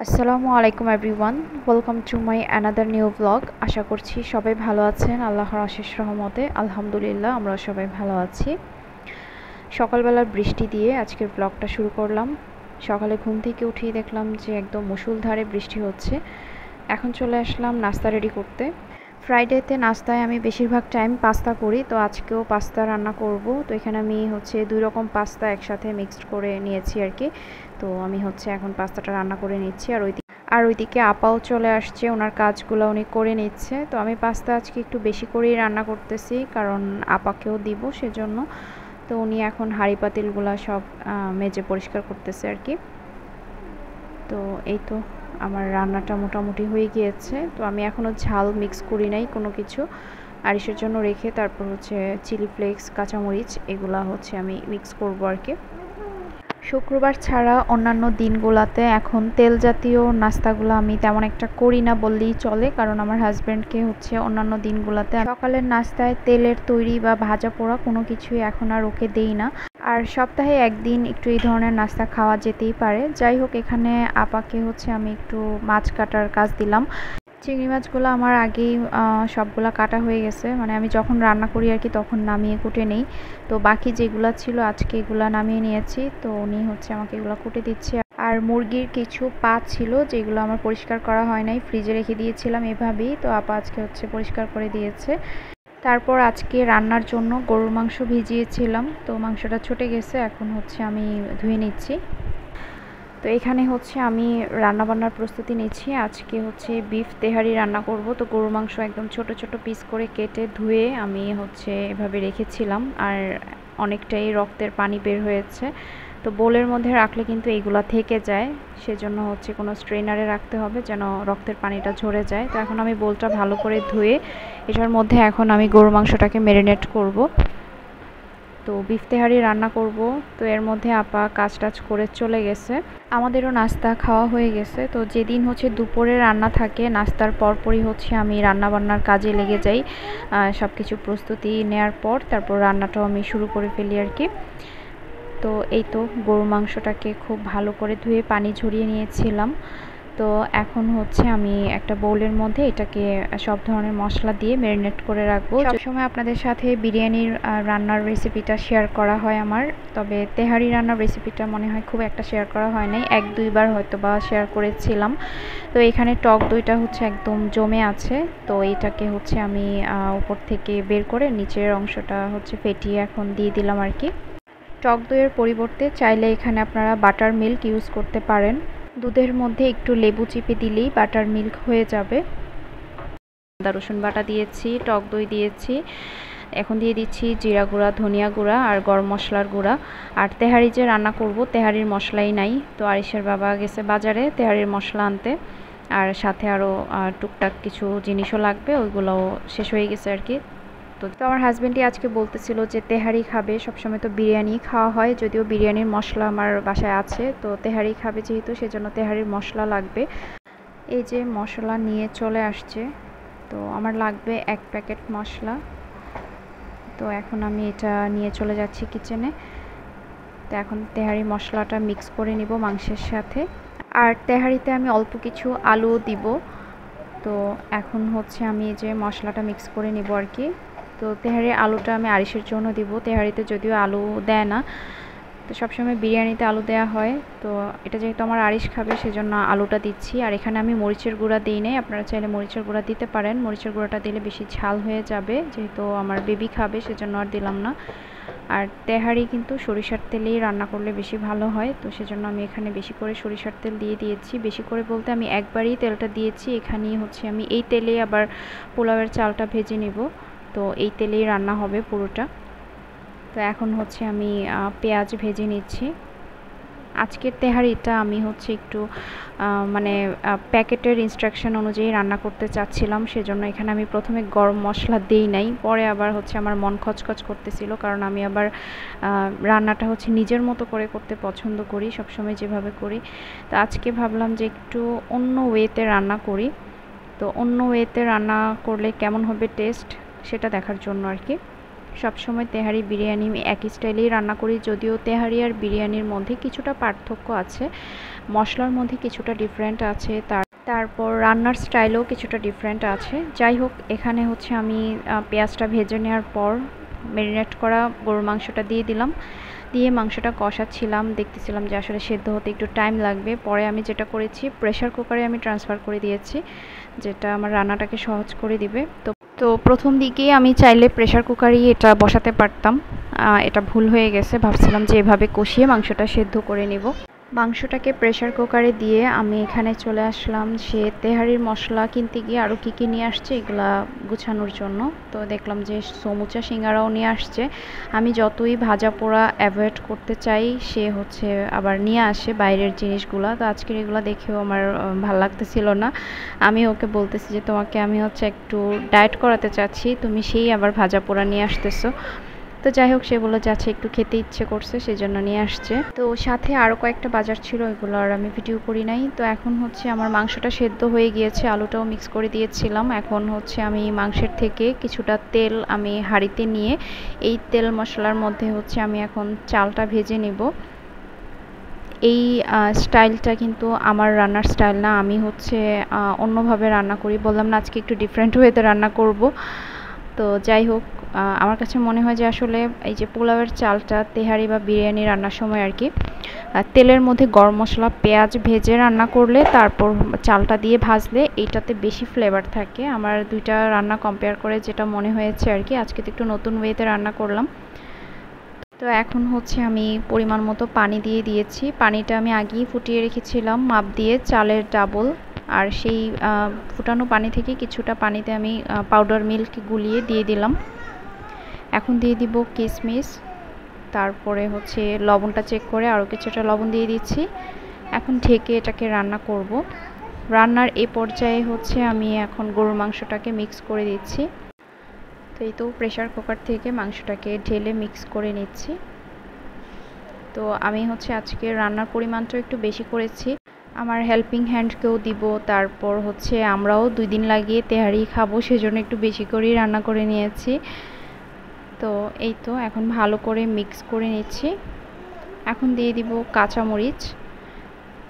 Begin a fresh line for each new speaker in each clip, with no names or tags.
আসসালামু আলাইকুম everyone, welcome to my another new blog. আশা করছি সবাই ভালো আছেন। আল্লাহর অশেষ রহমতে আলহামদুলিল্লাহ আমরা সবাই ভালো আছি। সকালবেলার বৃষ্টি দিয়ে আজকের ব্লগটা শুরু করলাম। সকালে ঘুম থেকে উঠেই দেখলাম যে একদম মুষলধারে বৃষ্টি হচ্ছে। এখন চলে আসলাম নাস্তা রেডি করতে। ফ্রাইডেতে নাস্তায় আমি বেশিরভাগ টাইম পাস্তা করি, তো আজকেও পাস্তা রান্না করব। তো এখানে আমি দুই রকম পাস্তা একসাথে মিক্সড করে নিয়েছি আর কি। তো আমি এখন পাস্তাটা রান্না করে নিচ্ছি। আর ওইদিকে আপাও চলে আসছে, ওনার কাজগুলো উনি করে নিচ্ছে। তো আমি পাস্তা আজকে একটু বেশি করেই রান্না করতেছি, কারণ আপাকেও দিব সেজন্য। তো উনি এখন হাঁড়ি পাতিলগুলো সব মেজে পরিষ্কার করতেছে আর কি। তো এই তো আমার রান্নাটা মোটামুটি হয়ে গিয়েছে। তো আমি এখনও ঝাল মিক্স করি নাই কোনো কিছু, আরিশের জন্য রেখে তারপর চিলি ফ্লেক্স, কাঁচামরিচ এগুলা আমি মিক্স করবো আর কি। শুক্রবার ছাড়া অন্যান্য দিনগুলোতে এখন তেল জাতীয় নাস্তাগুলো আমি তেমন একটা করি না বললেই চলে, কারণ আমার হাজব্যান্ডকে অন্যান্য দিনগুলোতে সকালের নাস্তায় তেলের তৈরি বা ভাজা পোড়া কোনো কিছুই এখন আর ওকে দেই না। আর সপ্তাহে একদিন একটু এই ধরনের নাস্তা খাওয়া যেতেই পারে। যাই হোক, এখানে আপাকে আমি একটু মাছ কাটার কাজ দিলাম। চিংড়ি মাছগুলো আমার আগেই সবগুলা কাটা হয়ে গেছে, মানে আমি যখন রান্না করি আর কি তখন নামিয়ে কুটে নেই। তো বাকি যেগুলো ছিল আজকে এগুলা নামিয়ে নিয়েছি। তো উনি আমাকে এগুলো কুটে দিচ্ছে। আর মুরগির কিছু পা ছিল যেগুলো আমার পরিষ্কার করা হয় নাই, ফ্রিজে রেখে দিয়েছিলাম এভাবেই। তো আপা আজকে পরিষ্কার করে দিয়েছে। তারপর আজকে রান্নার জন্য গরুর মাংস ভিজিয়েছিলাম, তো মাংসটা ছুটে গেছে, এখন আমি ধুয়ে নিচ্ছি। তো এখানে আমি রান্নাবান্নার প্রস্তুতি নিচ্ছি। আজকে বিফ তেহারি রান্না করব। তো গরুর মাংস একদম ছোট ছোট পিস করে কেটে ধুয়ে আমি এভাবে রেখেছিলাম, আর অনেকটাই রক্তের পানি বের হয়েছে। তো বোলের মধ্যে রাখলে কিন্তু এইগুলা থেকে যায়, সেজন্য কোনো স্ট্রেনারে রাখতে হবে যেন রক্তের পানিটা ঝরে যায়। তো এখন আমি বোলটা ভালো করে ধুয়ে এটার মধ্যে এখন আমি গরুর মাংসটাকে ম্যারিনেট করব। তো বিফ তেহারি রান্না করব। তো এর মধ্যে আপা কাজ টাজ করে চলে গেছে। আমাদেরও নাস্তা খাওয়া হয়ে গেছে। তো যেদিন দুপুরে রান্না থাকে, নাস্তার পরপরই আমি রান্না বান্নার কাজে লেগে যাই। সব কিছু প্রস্তুতি নেয়ার পর তারপর রান্নাটাও আমি শুরু করে ফেলি আর কি। তো এই তো গরুর মাংসটাকে খুব ভালো করে ধুয়ে পানি ঝরিয়ে নিয়েছিলাম। তো এখন আমি একটা বোলের মধ্যে এটাকে সব ধরনের মশলা দিয়ে ম্যারিনেট করে রাখবো। সবসময় আপনাদের সাথে বিরিয়ানির রান্নার রেসিপিটা শেয়ার করা হয় আমার, তবে তেহারি রান্নার রেসিপিটা মনে হয় খুব একটা শেয়ার করা হয় নাই, এক দুইবার হয়তো বা শেয়ার করেছিলাম। তো এখানে টক দইটা একদম জমে আছে। তো এটাকে আমি উপর থেকে বের করে নিচের অংশটা ফেটিয়ে এখন দিয়ে দিলাম আর কি। টক দইয়ের পরিবর্তে চাইলে এখানে আপনারা বাটার মিল্ক ইউজ করতে পারেন। দুধের মধ্যে একটু লেবু চিপে দিলেই বাটার মিল্ক হয়ে যাবে। আদা রসুন বাটা দিয়েছি, টক দই দিয়েছি, এখন দিয়ে দিচ্ছি জিরা গুঁড়া, ধনিয়া গুঁড়া আর গরম মশলার গুঁড়া। আর তেহারি যে রান্না করব, তেহারির মশলাই নাই। তো আরিশের বাবা গেছে বাজারে তেহারির মশলা আনতে, আর সাথে আরও টুকটাক কিছু জিনিসও লাগবে, ওইগুলোও শেষ হয়ে গেছে আর কি। তো আমার হাজব্যান্ডই আজকে বলতেছিল যে তেহারি খাবে, সবসময় তো বিরিয়ানি খাওয়া হয়, যদিও বিরিয়ানির মশলা আমার বাসায় আছে। তো তেহারি খাবে যেহেতু, সেজন্য তেহারির মশলা লাগবে। এই যে মশলা নিয়ে চলে আসছে। তো আমার লাগবে 1 প্যাকেট মশলা। তো এখন আমি এটা নিয়ে চলে যাচ্ছি কিচেনে। তো এখন তেহারি মশলাটা মিক্স করে নিব মাংসের সাথে। আর তেহারিতে আমি অল্প কিছু আলু দিব। তো এখন আমি এই যে মশলাটা মিক্স করে নিব আর কি। তো তেহারির আলুটা আমি আরিশের জন্য দিব। তেহারিতে যদিও আলু দেয় না, তো সবসময় বিরিয়ানিতে আলু দেওয়া হয়। তো এটা যেহেতু আমার আরিশ খাবে, সেজন্য আলুটা দিচ্ছি। আর এখানে আমি মরিচের গুঁড়া দিই নাই, আপনারা চাইলে মরিচের গুঁড়া দিতে পারেন। মরিচের গুঁড়াটা দিলে বেশি ঝাল হয়ে যাবে, যেহেতু আমার বেবি খাবে সেজন্য আর দিলাম না। আর তেহারি কিন্তু সরিষার তেলেই রান্না করলে বেশি ভালো হয়, তো সেজন্য আমি এখানে বেশি করে সরিষার তেল দিয়ে দিয়েছি। বেশি করে বলতে আমি একবারই তেলটা দিয়েছি। এখানেই আমি এই তেলেই আবার পোলাওয়ের চালটা ভেজে নেব। তো এই তেলেই রান্না হবে পুরোটা। তো এখন আমি পেঁয়াজ ভেজে নিচ্ছি। আজকের তেহারিটা আমি একটু মানে প্যাকেটের ইনস্ট্রাকশন অনুযায়ী রান্না করতে চাচ্ছিলাম, সেজন্য এখানে আমি প্রথমে গরম মশলা দিই নাই। পরে আবার আমার মন খচখচ করতেছিল, কারণ আমি আবার রান্নাটা নিজের মতো করে করতে পছন্দ করি, সবসময় যেভাবে করি। তো আজকে ভাবলাম যে একটু অন্য ওয়েতে রান্না করি। তো অন্য ওয়েতে রান্না করলে কেমন হবে টেস্ট, সেটা দেখার জন্য আর কি। সবসময় তেহারি বিরিয়ানি আমি একই স্টাইলেই রান্না করি, যদিও তেহারি আর বিরিয়ানির মধ্যে কিছুটা পার্থক্য আছে, মশলার মধ্যে কিছুটা ডিফারেন্ট আছে, তারপর রান্নার স্টাইলেও কিছুটা ডিফারেন্ট আছে। যাই হোক, এখানে হচ্ছে আমি পেঁয়াজটা ভেজে নেওয়ার পর ম্যারিনেট করা গরুর মাংসটা দিয়ে দিলাম, দিয়ে মাংসটা কষাচ্ছিলাম, দেখতেছিলাম যে আসলে সেদ্ধ হতে একটু টাইম লাগবে। পরে আমি যেটা করেছি, প্রেশার কুকারে আমি ট্রান্সফার করে দিয়েছি, যেটা আমার রান্নাটাকে সহজ করে দিবে। তো প্রথম দিকেই আমি চাইলে প্রেশার কুকারেই এটা বসাতে পারতাম, এটা ভুল হয়ে গেছে। ভাবছিলাম যে এভাবে কষিয়ে মাংসটা সেদ্ধ করে নেব। মাংসটাকে প্রেশার কুকারে দিয়ে আমি এখানে চলে আসলাম সে তেহারির মশলা কিনতে গিয়ে আরও কী কী নিয়ে আসছে এগুলা গুছানোর জন্য। তো দেখলাম যে সমুচা সিঙ্গারাও নিয়ে আসছে। আমি যতই ভাজা পোড়া অ্যাভয়েড করতে চাই, সে হচ্ছে আবার নিয়ে আসে বাইরের জিনিসগুলা। তো আজকের এগুলো দেখেও আমার ভাল লাগতেছিল না। আমি ওকে বলতেছি যে তোমাকে আমি হচ্ছে একটু ডায়েট করাতে চাচ্ছি, তুমি সেই আবার ভাজা পোড়া নিয়ে আসতেছো। তো যাই হোক, সে বলে যাচ্ছে একটু খেতে ইচ্ছে করছে, সেজন্য নিয়ে আসছে। তো সাথে আরও কয়েকটা বাজার ছিল, ওইগুলো আর আমি ভিডিও করি নাই। তো এখন হচ্ছে আমার মাংসটা সেদ্ধ হয়ে গিয়েছে, আলুটাও মিক্স করে দিয়েছিলাম। এখন হচ্ছে আমি মাংসের থেকে কিছুটা তেল আমি হাঁড়িতে নিয়ে এই তেল মশলার মধ্যে হচ্ছে আমি এখন চালটা ভেজে নেব। এই স্টাইলটা কিন্তু আমার রান্নার স্টাইল না, আমি হচ্ছে অন্যভাবে রান্না করি। বললাম না আজকে একটু ডিফারেন্ট ওয়েতে রান্না করব। তো যাই হোক, আমার কাছে মনে হয় যে আসলে এই যে পোলাওয়ের চালটা তেহারি বা বিরিয়ানি রান্নার সময় আর কি তেলের মধ্যে গরম মশলা পেঁয়াজ ভেজে রান্না করলে তারপর চালটা দিয়ে ভাজলে এইটাতে বেশি ফ্লেভার থাকে। আমার দুইটা রান্না কম্পেয়ার করে যেটা মনে হয়েছে আর কি, আজকে তো একটু নতুন ওয়েতে রান্না করলাম। তো এখন হচ্ছে আমি পরিমাণ মতো পানি দিয়ে দিয়েছি, পানিটা আমি আগেই ফুটিয়ে রেখেছিলাম মাপ দিয়ে চালের ডাবল। আর সেই ফুটানো পানি থেকে কিছুটা পানিতে আমি পাউডার মিল্ক গুলিয়ে দিয়ে দিলাম। এখন দিয়ে দিব কিশমিশ, তারপরে হচ্ছে লবণটা চেক করে আরও কিছুটা লবণ দিয়ে দিচ্ছি। এখন ঢেকে এটাকে রান্না করব। রান্নার এই পর্যায়ে হচ্ছে আমি এখন গরুর মাংসটাকে মিক্স করে দিচ্ছি। তো এই তো প্রেশার কুকার থেকে মাংসটাকে ঢেলে মিক্স করে নিচ্ছি। তো আমি হচ্ছে আজকে রান্নার পরিমাণটা একটু বেশি করেছি, আমার হেল্পিং হ্যান্ডকেও দিব, তারপর হচ্ছে আমরাও 2 দিন লাগিয়ে তেহারি খাবো, সেজন্য একটু বেশি করেই রান্না করে নিয়েছি। তো এই তো এখন ভালো করে মিক্স করে নিচ্ছি। এখন দিয়ে দিব কাঁচামরিচ,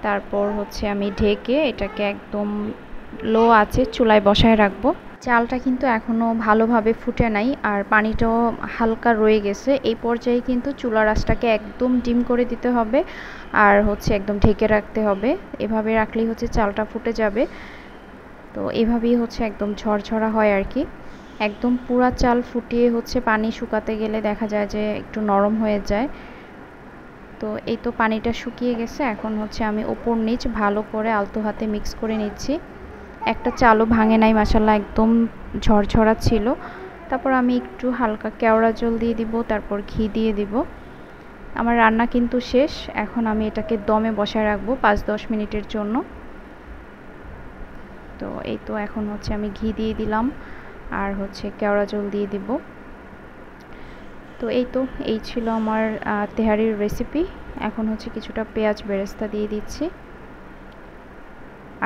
তারপর হচ্ছে আমি ঢেকে এটাকে একদম লো আঁচে চুলায় বসায় রাখবো। চালটা কিন্তু এখনও ভালোভাবে ফুটে নাই, আর পানিটাও হালকা রয়ে গেছে। এই পর্যায়ে কিন্তু চুলার আঁচটাকে একদম ডিম করে দিতে হবে, আর হচ্ছে একদম ঢেকে রাখতে হবে। এভাবে রাখলেই হচ্ছে চালটা ফুটে যাবে। তো এভাবেই হচ্ছে একদম ঝরঝরা হয় আর কি। একদম পুরা চাল ফুটিয়ে হচ্ছে পানি শুকাতে গেলে দেখা যায় যে একটু নরম হয়ে যায়। তো এই তো পানিটা শুকিয়ে গেছে, এখন হচ্ছে আমি ওপর নিচ ভালো করে আলতো হাতে মিক্স করে নিচ্ছি। একটা চালও ভাঙে নাই, মাশাআল্লাহ একদম ঝরঝরা ছিল। তারপর আমি একটু হালকা কেওড়া জল দিয়ে দিব, তারপর ঘি দিয়ে দিব। আমার রান্না কিন্তু শেষ, এখন আমি এটাকে দমে বসায় রাখবো 5-10 মিনিটের জন্য। তো এই তো এখন হচ্ছে আমি ঘি দিয়ে দিলাম, আর হচ্ছে কেওড়া জল দিয়ে দিব। তো এই তো এই ছিল আমার তেহারির রেসিপি। এখন হচ্ছে কিছুটা পেঁয়াজ বেরেস্তা দিয়ে দিচ্ছি।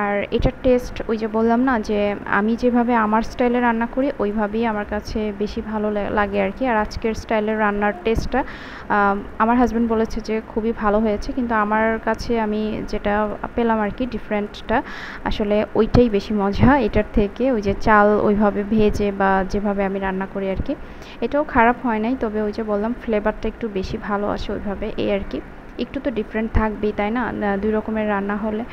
আর এটার টেস্ট ওই যে বললাম না যে আমি যেভাবে আমার স্টাইলে রান্না করি ওইভাবেই আমার কাছে বেশি ভালো লাগে আর কি। আর আজকের স্টাইলের রান্নার টেস্টটা আমার হাজব্যান্ড বলেছে যে খুবই ভালো হয়েছে, কিন্তু আমার কাছে আমি যেটা পেলাম আর কি ডিফারেন্টটা, আসলে ওইটাই বেশি মজা এটার থেকে। ওই যে চাল ওইভাবে ভেজে বা যেভাবে আমি রান্না করি আর কি, এটাও খারাপ হয় নাই, তবে ওই যে বললাম ফ্লেভারটা একটু বেশি ভালো আসে ওইভাবে, এই আর কি। একটু তো ডিফারেন্ট থাকবেই, তাই না, 2 রকমের রান্না হলে।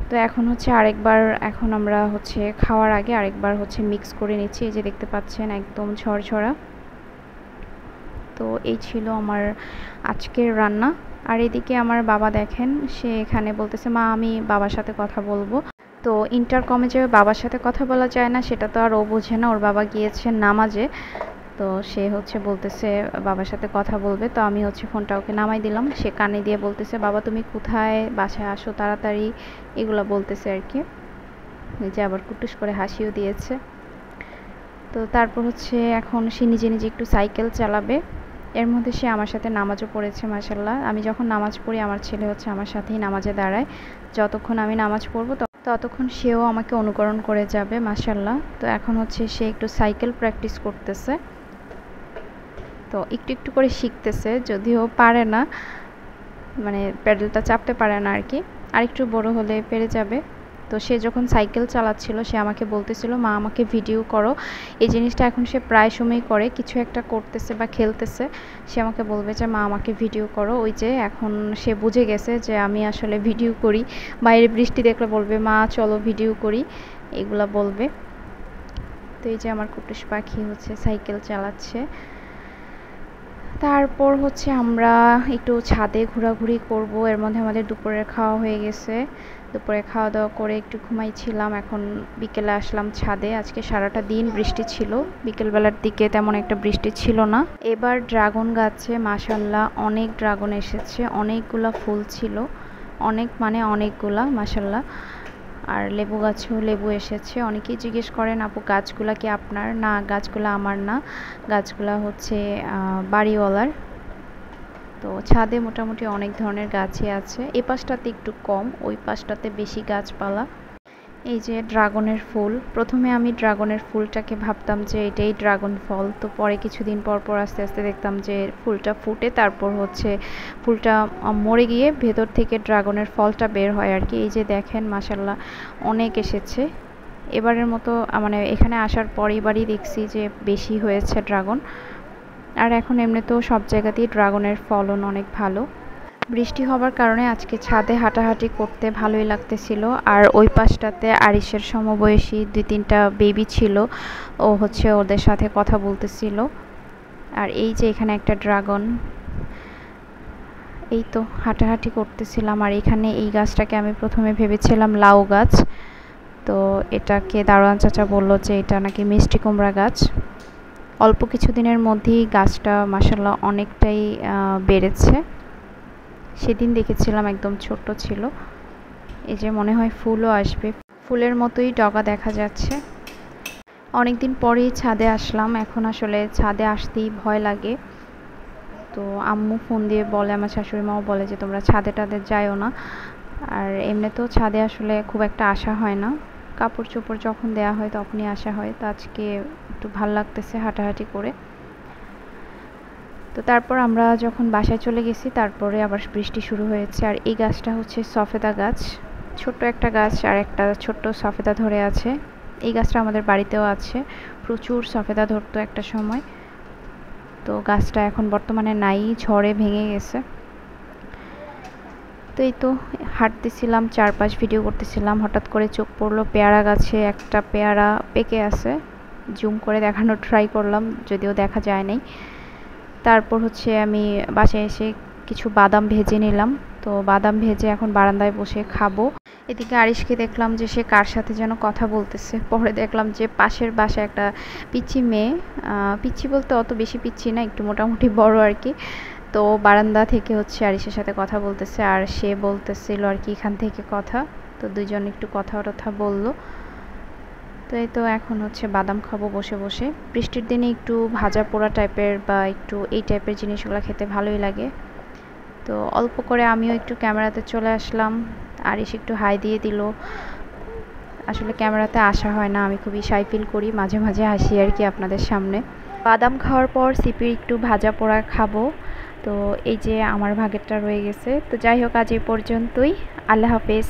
তো এখন হচ্ছে আরেকবার, এখন আমরা হচ্ছে খাওয়ার আগে আরেকবার হচ্ছে মিক্স করে নিচ্ছি। এই যে দেখতে পাচ্ছেন একদম ঝরঝরা। তো এই ছিল আমার আজকের রান্না। আর এদিকে আমার বাবা দেখেন, সে এখানে বলতেছে মা আমি বাবার সাথে কথা বলবো। তো ইন্টারকমে যে বাবার সাথে কথা বলা যায় না সেটা তো আর ও বোঝে না, ওর বাবা গিয়েছে নামাজে। তো সে হচ্ছে বলতেছে বাবার সাথে কথা বলবে। তো আমি হচ্ছে ফোনটা ওকে নামাই দিলাম, সে কানে দিয়ে বলতেছে বাবা তুমি কোথায়, বাসায় আসো তাড়াতাড়ি, এগুলো বলতেছে আর কি। যে আবার কুটুস করে হাসিও দিয়েছে। তো তারপর হচ্ছে এখন সে নিজে নিজে একটু সাইকেল চালাবে। এর মধ্যে সে আমার সাথে নামাজও পড়েছে মাশাআল্লাহ। আমি যখন নামাজ পড়ি আমার ছেলে হচ্ছে আমার সাথেই নামাজে দাঁড়ায়, যতক্ষণ আমি নামাজ পড়বো ততক্ষণ সেও আমাকে অনুকরণ করে যাবে মাশাআল্লাহ। তো এখন হচ্ছে সে একটু সাইকেল প্র্যাকটিস করতেছে। তো একটু একটু করে শিখতেছে, যদিও পারে না, মানে প্যাডেলটা চাপতে পারে না আর কি। আর একটু বড় হলে পেরে যাবে। তো সে যখন সাইকেল চালাচ্ছিল সে আমাকে বলতেছিল, মা আমাকে ভিডিও করো। এই জিনিসটা এখন সে প্রায় সময়ই করে, কিছু একটা করতেছে বা খেলতেছে, সে আমাকে বলবে যে মা আমাকে ভিডিও করো। ওই যে এখন সে বুঝে গেছে যে আমি আসলে ভিডিও করি, বাইরে বৃষ্টি দেখলে বলবে মা চলো ভিডিও করি, এগুলা বলবে। তো এই যে আমার কুটুস পাখি হচ্ছে সাইকেল চালাচ্ছে। তারপর হচ্ছে আমরা একটু ছাদে ঘোরাঘুরি করব। এর মধ্যে আমাদের দুপুরের খাওয়া হয়ে গেছে, দুপুরে খাওয়া দাওয়া করে একটু ঘুমাইছিলাম। এখন বিকেলে আসলাম ছাদে। আজকে সারাটা দিন বৃষ্টি ছিল, বিকেলবেলার দিকে তেমন একটা বৃষ্টি ছিল না। এবার ড্রাগন গাছে মাশাল্লাহ অনেক ড্রাগন এসেছে, অনেকগুলা ফুল ছিল, অনেক মানে অনেকগুলা মাশাল্লাহ। আর লেবু গাছেও লেবু এসেছে। অনেকেই জিজ্ঞেস করেন আপু গাছগুলা কি আপনার? না, গাছগুলা আমার না, গাছগুলা হচ্ছে বাড়িওয়ালার। তো ছাদে মোটামুটি অনেক ধরনের গাছই আছে, এই পাশটাতে একটু কম, ওই পাশটাতে বেশি গাছপালা। এই যে ড্রাগনের ফুল, প্রথমে আমি ড্রাগনের ফুলটাকে ভাবতাম যে এটাই ড্রাগন ফল। তো পরে কিছুদিন পর পর আস্তে আস্তে দেখতাম যে ফুলটা ফুটে তারপর হচ্ছে ফুলটা মরে গিয়ে ভেতর থেকে ড্রাগনের ফলটা বের হয় আর কি। এই যে দেখেন মাশাল্লাহ অনেক এসেছে এবারের মতো, মানে এখানে আসার পর এবারই দেখছি যে বেশি হয়েছে ড্রাগন। আর এখন এমনিতেও সব জায়গাতেই ড্রাগনের ফলন অনেক ভালো। বৃষ্টি হবার কারণে আজকে ছাদে হাঁটাহাঁটি করতে ভালোই লাগতেছিল। আর ওই পাশটাতে আরিশের সমবয়সী 2-3টা বেবি ছিল, ও হচ্ছে ওদের সাথে কথা বলতেছিল। আর এই যে এখানে একটা ড্রাগন, এই তো হাঁটাহাঁটি করতেছিলাম। আর এখানে এই গাছটাকে আমি প্রথমে ভেবেছিলাম লাউ গাছ, তো এটাকে দারোয়ান চাচা বলল যে এটা নাকি মিষ্টি কুমড়া গাছ। অল্প কিছুদিনের মধ্যেই গাছটা মাশাল্লাহ অনেকটাই বেড়েছে। সেদিন দেখেছিলাম একদম ছোট্ট ছিল। এই যে মনে হয় ফুলও আসবে, ফুলের মতোই ডগা দেখা যাচ্ছে। অনেকদিন পরেই ছাদে আসলাম, এখন আসলে ছাদে আসতেই ভয় লাগে। তো আম্মু ফোন দিয়ে বলে, আমার শাশুড়ি মাও বলে যে তোমরা ছাদে টাদে যাইও না। আর এমনিতেও ছাদে আসলে খুব একটা আসা হয় না, কাপড় চোপড় যখন দেয়া হয় তখনই আসা হয়। তো আজকে একটু ভাল লাগতেছে হাঁটাহাঁটি করে। তো তারপর আমরা যখন বাসায় চলে গেছি তারপরে আবার বৃষ্টি শুরু হয়েছে। আর এই গাছটা হচ্ছে সফেদা গাছ, ছোট্ট একটা গাছ, আর একটা ছোট্ট সফেদা ধরে আছে। এই গাছটা আমাদের বাড়িতেও আছে, প্রচুর সফেদা ধরতো একটা সময়। তো গাছটা এখন বর্তমানে নাই, ঝড়ে ভেঙে গেছে। তো এই তো হাঁটতেছিলাম, চারপাশ ভিডিও করতেছিলাম, হঠাৎ করে চোখ পড়লো পেয়ারা গাছে একটা পেয়ারা পেকে আছে। জুম করে দেখানোর ট্রাই করলাম, যদিও দেখা যায় নাই। তারপর হচ্ছে আমি বাসায় এসে কিছু বাদাম ভেজে নিলাম। তো বাদাম ভেজে এখন বারান্দায় বসে খাবো। এদিকে আরিশকে দেখলাম যে সে কার সাথে যেন কথা বলতেছে। পরে দেখলাম যে পাশের বাসায় একটা পিচ্চি মেয়ে, পিচ্চি বলতে অত বেশি পিচ্চি না, একটু মোটামুটি বড় আর কি। তো বারান্দা থেকে হচ্ছে আরিশের সাথে কথা বলতেছে, আর সে বলতেছিল আর কি এখান থেকে কথা। তো দুজন একটু কথা টথা বললো। তো এই তো এখন হচ্ছে বাদাম খাবো বসে বসে। বৃষ্টির দিনে একটু ভাজা পোড়া টাইপের বা একটু এই টাইপের জিনিসগুলো খেতে ভালোই লাগে। তো অল্প করে আমিও একটু ক্যামেরাতে চলে আসলাম, আরিশ একটু হাই দিয়ে দিল। আসলে ক্যামেরাতে আসা হয় না, আমি খুবই শাই ফিল করি, মাঝে মাঝে হাসি আর কি আপনাদের সামনে। বাদাম খাওয়ার পর সিপির একটু ভাজা পোড়া খাবো। তো এই যে আমার ভাগেরটা রয়ে গেছে। তো যাই হোক আজ এই পর্যন্তই, আল্লাহ হাফেজ।